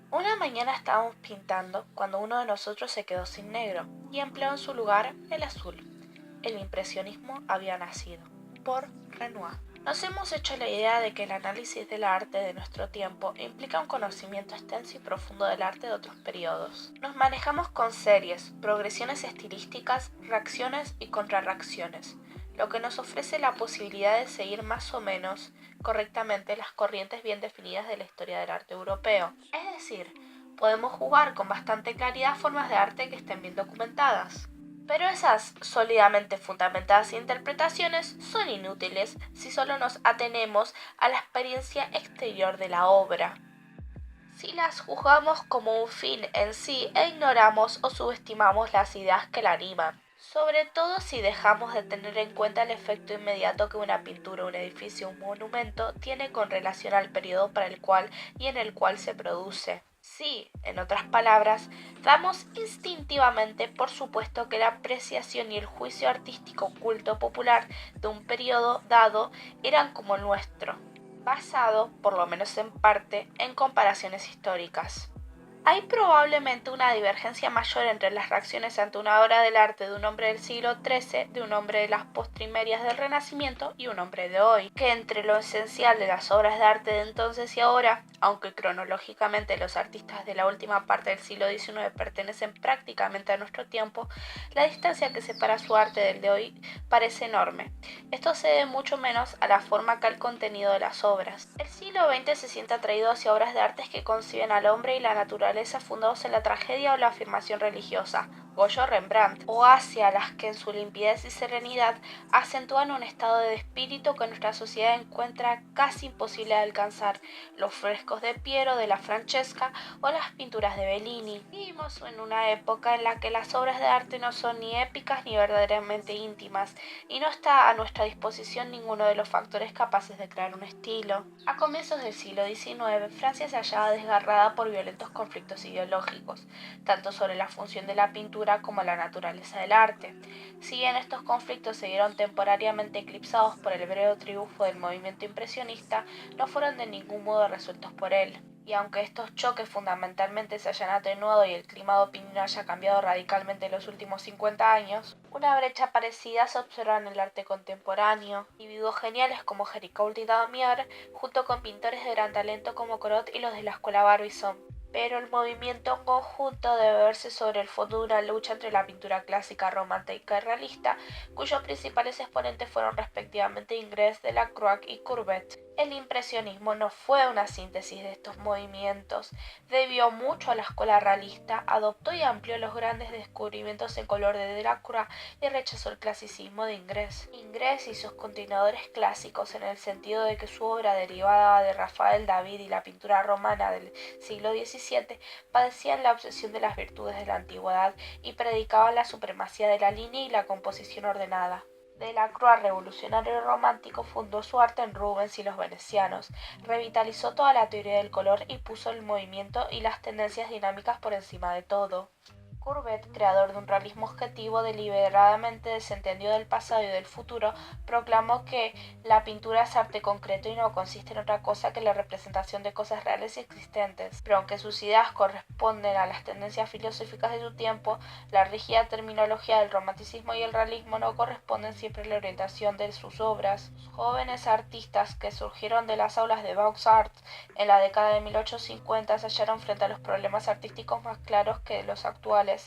Una mañana estábamos pintando cuando uno de nosotros se quedó sin negro y empleó en su lugar el azul. El impresionismo había nacido. Por Renoir. Nos hemos hecho la idea de que el análisis del arte de nuestro tiempo implica un conocimiento extenso y profundo del arte de otros periodos. Nos manejamos con series, progresiones estilísticas, reacciones y contrarreacciones, lo que nos ofrece la posibilidad de seguir más o menos correctamente las corrientes bien definidas de la historia del arte europeo. Es decir, podemos jugar con bastante claridad formas de arte que estén bien documentadas. Pero esas sólidamente fundamentadas interpretaciones son inútiles si solo nos atenemos a la experiencia exterior de la obra. Si las juzgamos como un fin en sí e ignoramos o subestimamos las ideas que la animan. Sobre todo si dejamos de tener en cuenta el efecto inmediato que una pintura, un edificio o un monumento tiene con relación al periodo para el cual y en el cual se produce. Sí, en otras palabras, damos instintivamente por supuesto que la apreciación y el juicio artístico culto popular de un periodo dado eran como el nuestro, basado, por lo menos en parte, en comparaciones históricas. Hay probablemente una divergencia mayor entre las reacciones ante una obra del arte de un hombre del siglo XIII, de un hombre de las postrimerias del Renacimiento y un hombre de hoy, que entre lo esencial de las obras de arte de entonces y ahora, aunque cronológicamente los artistas de la última parte del siglo XIX pertenecen prácticamente a nuestro tiempo, la distancia que separa su arte del de hoy parece enorme. Esto se debe mucho menos a la forma que al contenido de las obras. El siglo XX se siente atraído hacia obras de artes que conciben al hombre y la naturaleza fundados en la tragedia o la afirmación religiosa, Goya o Rembrandt, o hacia las que en su limpidez y serenidad acentúan un estado de espíritu que nuestra sociedad encuentra casi imposible de alcanzar, los frescos de Piero, de la Francesca o las pinturas de Bellini. Vivimos en una época en la que las obras de arte no son ni épicas ni verdaderamente íntimas, y no está a nuestra disposición ninguno de los factores capaces de crear un estilo. A comienzos del siglo XIX, Francia se hallaba desgarrada por violentos conflictos ideológicos, tanto sobre la función de la pintura como la naturaleza del arte. Si bien estos conflictos se vieron temporariamente eclipsados por el breve triunfo del movimiento impresionista, no fueron de ningún modo resueltos por él. Y aunque estos choques fundamentalmente se hayan atenuado y el clima de opinión haya cambiado radicalmente en los últimos 50 años, una brecha parecida se observa en el arte contemporáneo. Individuos geniales como Géricault y Damier, junto con pintores de gran talento como Corot y los de la escuela Barbizon. Pero el movimiento en conjunto debe verse sobre el fondo de una lucha entre la pintura clásica, romántica y realista, cuyos principales exponentes fueron respectivamente Ingres, Delacroix y Courbet. El impresionismo no fue una síntesis de estos movimientos, debió mucho a la escuela realista, adoptó y amplió los grandes descubrimientos en color de Delacroix y rechazó el clasicismo de Ingres. Ingres y sus continuadores clásicos, en el sentido de que su obra derivada de Rafael David y la pintura romana del siglo XVII, padecían la obsesión de las virtudes de la antigüedad y predicaban la supremacía de la línea y la composición ordenada. Delacroix, revolucionario y romántico, fundó su arte en Rubens y los venecianos, revitalizó toda la teoría del color y puso el movimiento y las tendencias dinámicas por encima de todo. Courbet, creador de un realismo objetivo deliberadamente desentendido del pasado y del futuro, proclamó que la pintura es arte concreto y no consiste en otra cosa que la representación de cosas reales y existentes. Pero aunque sus ideas corresponden a las tendencias filosóficas de su tiempo, la rígida terminología del romanticismo y el realismo no corresponden siempre a la orientación de sus obras. Los jóvenes artistas que surgieron de las aulas de Beaux-Arts en la década de 1850 se hallaron frente a los problemas artísticos más claros que los actuales.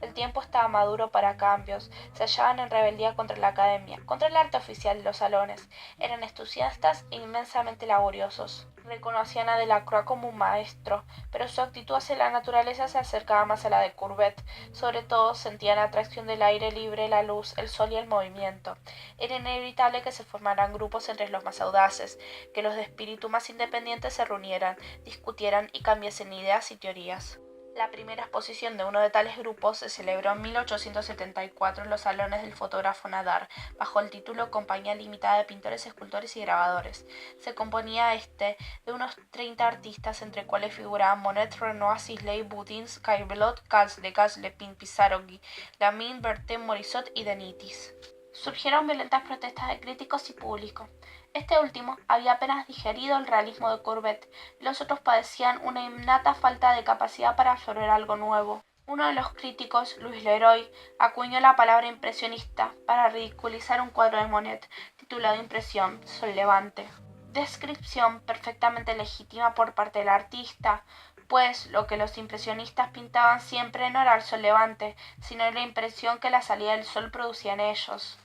El tiempo estaba maduro para cambios, se hallaban en rebeldía contra la academia, contra el arte oficial de los salones, eran entusiastas e inmensamente laboriosos. Reconocían a Delacroix como un maestro, pero su actitud hacia la naturaleza se acercaba más a la de Courbet. Sobre todo sentían atracción del aire libre, la luz, el sol y el movimiento. Era inevitable que se formaran grupos entre los más audaces, que los de espíritu más independientes se reunieran, discutieran y cambiasen ideas y teorías. La primera exposición de uno de tales grupos se celebró en 1874 en los salones del fotógrafo Nadar, bajo el título Compañía Limitada de Pintores, Escultores y Grabadores. Se componía de unos 30 artistas, entre cuales figuraban Monet, Renoir, Sisley, Boutins, Caillebotte, Degas, Lepine, Pissarro, Guillaumin, Bertin, Morisot y Denitis. Surgieron violentas protestas de críticos y público. Este último había apenas digerido el realismo de Courbet y los otros padecían una innata falta de capacidad para absorber algo nuevo. Uno de los críticos, Louis Leroy, acuñó la palabra impresionista para ridiculizar un cuadro de Monet titulado Impresión, Sol Levante. Descripción perfectamente legítima por parte del artista, pues lo que los impresionistas pintaban siempre no era el sol levante, sino la impresión que la salida del sol producía en ellos.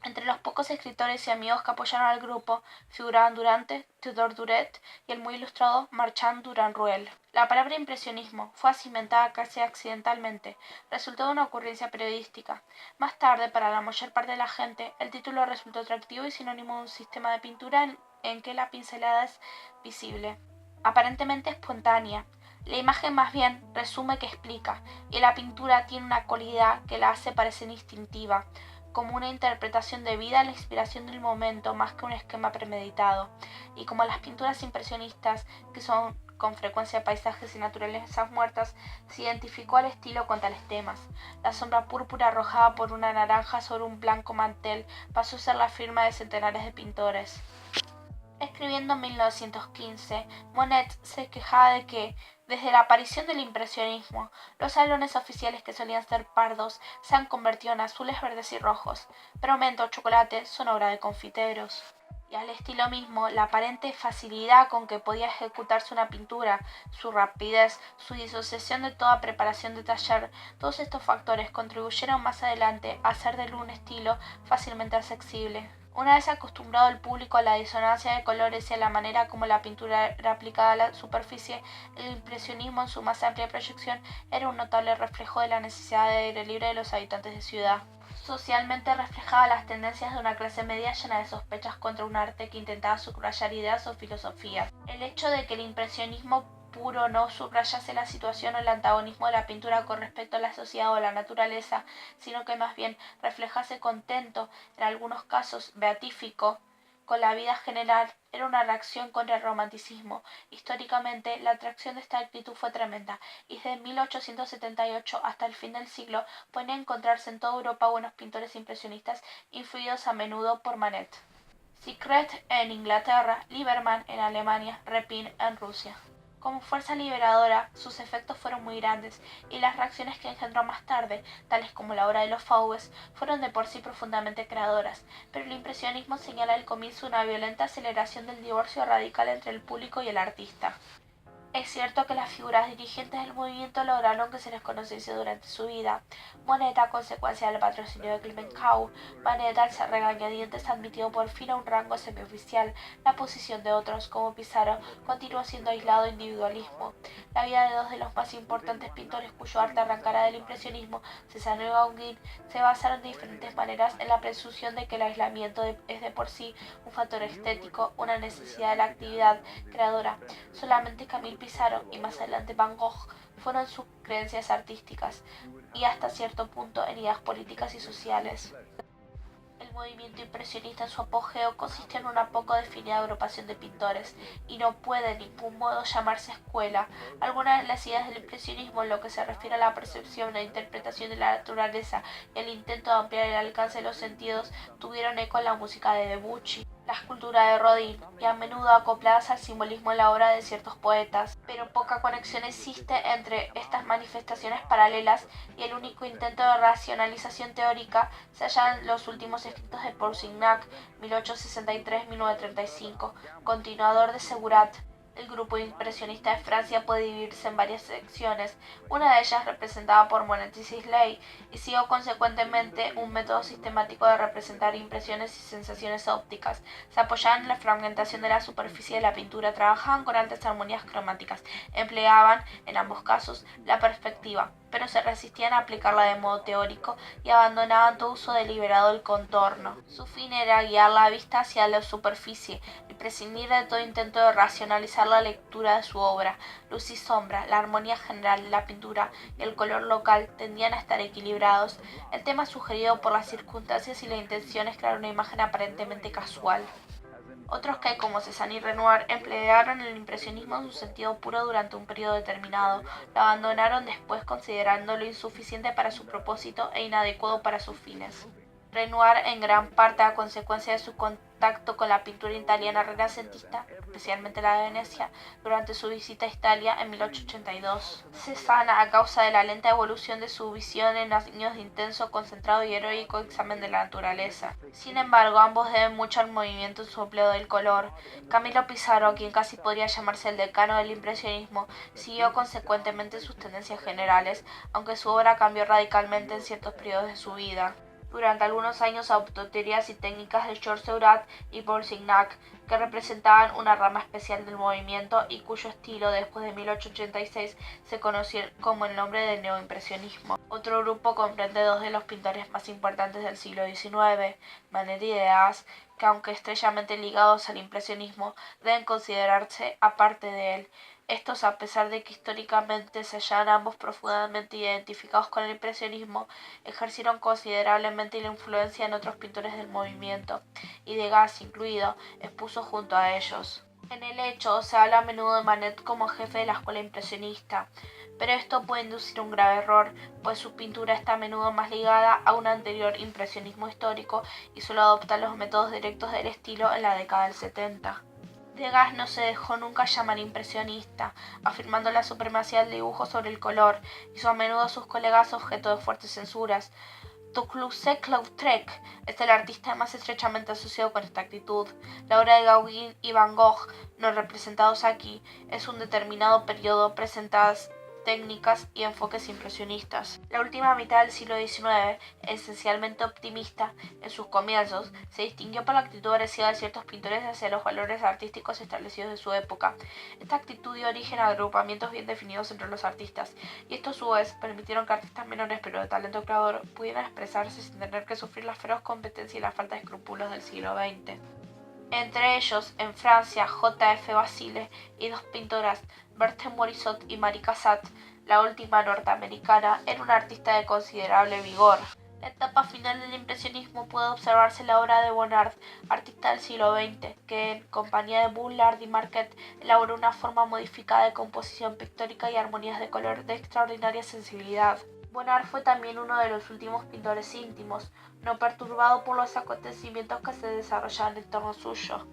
Entre los pocos escritores y amigos que apoyaron al grupo figuraban Durante, Theodore Duret y el muy ilustrado Marchand Durand-Ruel. La palabra impresionismo fue cimentada casi accidentalmente, resultó de una ocurrencia periodística. Más tarde, para la mayor parte de la gente, el título resultó atractivo y sinónimo de un sistema de pintura en que la pincelada es visible, aparentemente espontánea. La imagen más bien resume que explica, y la pintura tiene una cualidad que la hace parecer instintiva, como una interpretación debida a la inspiración del momento más que un esquema premeditado, y como las pinturas impresionistas, que son con frecuencia paisajes y naturalezas muertas, se identificó al estilo con tales temas. La sombra púrpura arrojada por una naranja sobre un blanco mantel pasó a ser la firma de centenares de pintores. Escribiendo en 1915, Monet se quejaba de que, desde la aparición del impresionismo, los salones oficiales que solían ser pardos se han convertido en azules, verdes y rojos, pero menta o chocolate son obra de confiteros. Y al estilo mismo, la aparente facilidad con que podía ejecutarse una pintura, su rapidez, su disociación de toda preparación de taller, todos estos factores contribuyeron más adelante a hacer de él un estilo fácilmente accesible. Una vez acostumbrado el público a la disonancia de colores y a la manera como la pintura era aplicada a la superficie, el impresionismo en su más amplia proyección era un notable reflejo de la necesidad de aire libre de los habitantes de ciudad. Socialmente reflejaba las tendencias de una clase media llena de sospechas contra un arte que intentaba subrayar ideas o filosofías. El hecho de que el impresionismo puro no subrayase la situación o el antagonismo de la pintura con respecto a la sociedad o a la naturaleza, sino que más bien reflejase contento, en algunos casos beatífico, con la vida general, era una reacción contra el romanticismo. Históricamente, la atracción de esta actitud fue tremenda, y desde 1878 hasta el fin del siglo pueden encontrarse en toda Europa buenos pintores impresionistas influidos a menudo por Manet. Secret en Inglaterra, Liebermann en Alemania, Repin en Rusia. Como fuerza liberadora, sus efectos fueron muy grandes, y las reacciones que engendró más tarde, tales como la obra de los Fauves, fueron de por sí profundamente creadoras, pero el impresionismo señala el comienzo de una violenta aceleración del divorcio radical entre el público y el artista. Es cierto que las figuras dirigentes del movimiento lograron que se les conociese durante su vida. Monet, a consecuencia del patrocinio de Clemenceau, Manet, al ser regañadientes, admitió por fin a un rango semioficial. La posición de otros, como Pissarro, continuó siendo aislado individualismo. La vida de dos de los más importantes pintores cuyo arte arrancara del impresionismo, Cézanne y Gauguin, se basaron de diferentes maneras en la presunción de que el aislamiento es de por sí un factor estético, una necesidad de la actividad creadora. Solamente Camille Pissarro y más adelante Van Gogh fueron sus creencias artísticas y hasta cierto punto en ideas políticas y sociales. El movimiento impresionista en su apogeo consiste en una poco definida agrupación de pintores y no puede de ningún modo llamarse escuela. Algunas de las ideas del impresionismo en lo que se refiere a la percepción e interpretación de la naturaleza y el intento de ampliar el alcance de los sentidos tuvieron eco en la música de Debussy, la escultura de Rodin y a menudo acopladas al simbolismo en la obra de ciertos poetas, pero poca conexión existe entre estas manifestaciones paralelas y el único intento de racionalización teórica se halla en los últimos escritos de Paul Signac, 1863-1935, continuador de Seurat. El grupo impresionista de Francia puede dividirse en varias secciones, una de ellas representada por Monet y Sisley, y siguió consecuentemente un método sistemático de representar impresiones y sensaciones ópticas. Se apoyaban en la fragmentación de la superficie de la pintura, trabajaban con altas armonías cromáticas, empleaban, en ambos casos, la perspectiva, pero se resistían a aplicarla de modo teórico y abandonaban todo uso deliberado del contorno. Su fin era guiar la vista hacia la superficie y prescindir de todo intento de racionalizar la lectura de su obra. Luz y sombra, la armonía general de la pintura y el color local tendían a estar equilibrados. El tema sugerido por las circunstancias y la intención es crear una imagen aparentemente casual. Otros que, como Cézanne y Renoir, emplearon el impresionismo en su sentido puro durante un periodo determinado, lo abandonaron después considerándolo insuficiente para su propósito e inadecuado para sus fines. Renoir, en gran parte a consecuencia de su contacto con la pintura italiana renacentista, especialmente la de Venecia, durante su visita a Italia en 1882. Cézanne, a causa de la lenta evolución de su visión en años de intenso, concentrado y heroico examen de la naturaleza. Sin embargo, ambos deben mucho al movimiento en su empleo del color. Camilo Pissarro, quien casi podría llamarse el decano del impresionismo, siguió consecuentemente sus tendencias generales, aunque su obra cambió radicalmente en ciertos periodos de su vida. Durante algunos años adoptó teorías y técnicas de Georges Seurat y Paul Signac, que representaban una rama especial del movimiento y cuyo estilo, después de 1886, se conoció como el nombre de neoimpresionismo. Otro grupo comprende dos de los pintores más importantes del siglo XIX, Manet y Degas, que aunque estrechamente ligados al impresionismo, deben considerarse aparte de él. Estos, a pesar de que históricamente se hallaban ambos profundamente identificados con el impresionismo, ejercieron considerablemente la influencia en otros pintores del movimiento, y Degas, incluido, expuso junto a ellos. En el hecho, se habla a menudo de Manet como jefe de la escuela impresionista, pero esto puede inducir un grave error, pues su pintura está a menudo más ligada a un anterior impresionismo histórico y solo adopta los métodos directos del estilo en la década del 70. Degas no se dejó nunca llamar impresionista, afirmando la supremacía del dibujo sobre el color, hizo a menudo a sus colegas objeto de fuertes censuras. Toulouse-Lautrec es el artista más estrechamente asociado con esta actitud. La obra de Gauguin y Van Gogh, no representados aquí, es un determinado periodo presentadas técnicas y enfoques impresionistas. La última mitad del siglo XIX, esencialmente optimista en sus comienzos, se distinguió por la actitud agresiva de ciertos pintores hacia los valores artísticos establecidos de su época. Esta actitud dio origen a agrupamientos bien definidos entre los artistas, y esto a su vez permitieron que artistas menores pero de talento creador pudieran expresarse sin tener que sufrir la feroz competencia y la falta de escrúpulos del siglo XX. Entre ellos, en Francia, J. F. Basile y dos pintoras, Berthe Morisot y Marie Cassatt, la última norteamericana, era una artista de considerable vigor. La etapa final del impresionismo puede observarse en la obra de Bonnard, artista del siglo XX, que en compañía de Bullard y Marquette elaboró una forma modificada de composición pictórica y armonías de color de extraordinaria sensibilidad. Bonnard fue también uno de los últimos pintores íntimos, no perturbado por los acontecimientos que se desarrollaban en torno suyo.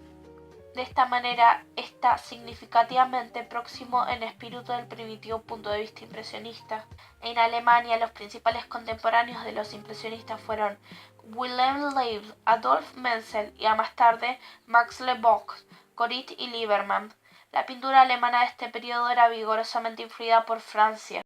De esta manera, está significativamente próximo en espíritu del primitivo punto de vista impresionista. En Alemania, los principales contemporáneos de los impresionistas fueron Wilhelm Leibl, Adolf Menzel y, a más tarde, Max Le Bock, Corot y Liebermann. La pintura alemana de este periodo era vigorosamente influida por Francia.